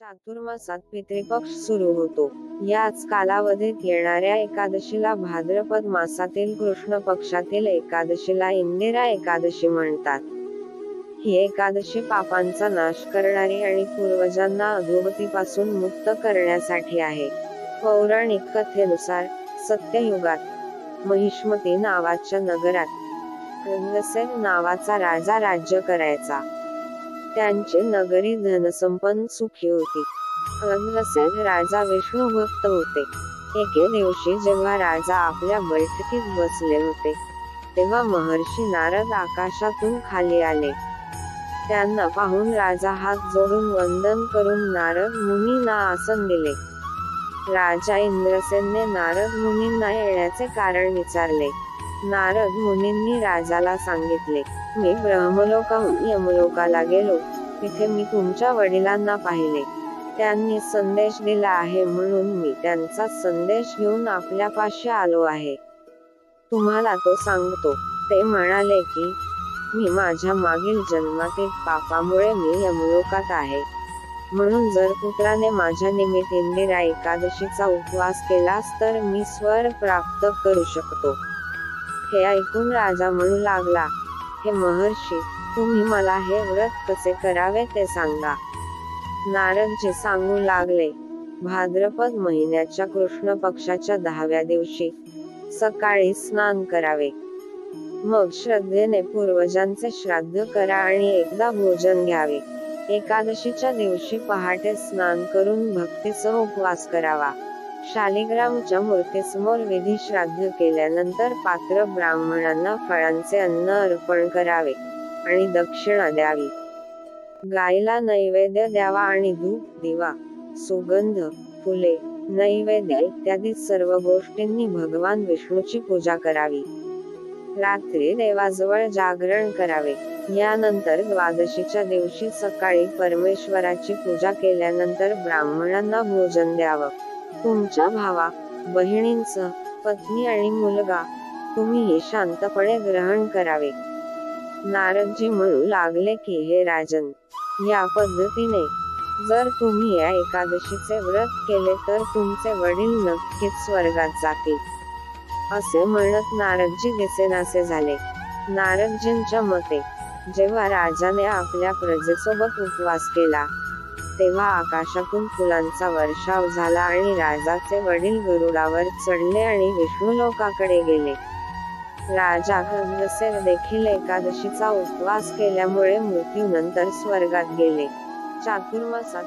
चातुर्मासात पितृपक्ष सुरू होतो. याच कालावधीत येणाऱ्या एकादशीला भाद्रपद मासातील कृष्ण पक्षातील एकादशीला इंदिरा एकादशी म्हणतात. ही एकादशी पापांचा नाश करणारी आणि पूर्वजांना अधोगतीपासून मुक्त करण्यासाठी आहे. पौराणिक कथेनुसार सत्ययुगात महिष्मती नावाच्या नगरात कंदसेन नावाचा राजा राज्य करायचा. त्यांची नगरी धनसंपन्न सुखी होती. कंदसेन राजा विष्णू भक्त होते. एके दिवशी जेव्हा राजा आपल्या बैठकीत बसले होते, तेव्हा महर्षी नारद आकाशातून खाली आले. त्यांना पाहून राजा हात जोडून वंदन करून नारद मुनींना आसन दिले. राजा इंद्रसेनने नारद मुनींना येण्याचे कारण विचारले. नारद मुनींनी राजाला सांगितले, मी ब्रह्मलोकाहून यमलोकाला गेलो. तिथे मी तुमच्या वडिलांना पाहिले. त्यांनी संदेश दिला आहे म्हणून मी त्यांचा संदेश घेऊन आपल्यापाशी आलो आहे. तुम्हाला तो सांगतो. ते म्हणाले की, मी माझ्या मागील जन्मातील पापामुळे मी यमलोकात आहे. म्हणून जर पुत्राने माझ्या निमित्त इंदिरा एकादशीचा उपवास केलास तर मी स्वर्ग प्राप्त करू शकतो. हे ऐकून राजा म्हणू लागला, हे महर्षी, तुम्ही मला हे व्रत कसे करावे ते सांगा. नारदजी सांगू लागले, भाद्रपद महिन्याच्या कृष्ण पक्षाच्या 10व्या दिवशी सकाळी स्नान करावे. मग श्रद्धेने पूर्वजांचे श्राद्ध करा आणि एकदा भोजन घ्यावे. एकादशीच्या दिवशी पहाटे स्नान करून भक्तीसह उपवास करावा. शालिग्रामच्या मूर्तीसमोर विधी श्राद्ध केल्यानंतर पात्र ब्राह्मणांना फळांचे अन्न अर्पण करावे आणि दक्षिणा द्यावी. गायीला नैवेद्य द्यावा आणि धूप, दिवा, सुगंध, फुले, नैवेद्य इत्यादी सर्व गोष्टींनी भगवान विष्णूची पूजा करावी. रात्री देवाजवळ जागरण करावे. यानंतर द्वादशीच्या दिवशी सकाळी परमेश्वराची पूजा केल्यानंतर ब्राह्मणांना भोजन द्यावं. तुमच्या भावा, बहिणींसह, पत्नी आणि मुलगा तुम्हीही शांतपणे ग्रहण करावे. नारदजी म्हणू लागले की, हे राजन, या पद्धतीने जर तुम्ही या एकादशीचे व्रत केले तर तुमचे वडील नक्कीच स्वर्गात जातील. असे म्हणत नारदजी दिसेनासे झाले. नारदजींच्या मते, जेव्हा राजाने आपल्या प्रजेसोबत उपवास केला, तेव्हा आकाशातून फुलांचा वर्षाव झाला आणि राजाचे वडील गरुडावर चढले आणि विष्णुलोकाकडे गेले. राजा कंदसेन देखील एकादशीचा उपवास केल्यामुळे मृत्यूनंतर स्वर्गात गेले. चातुर्मासात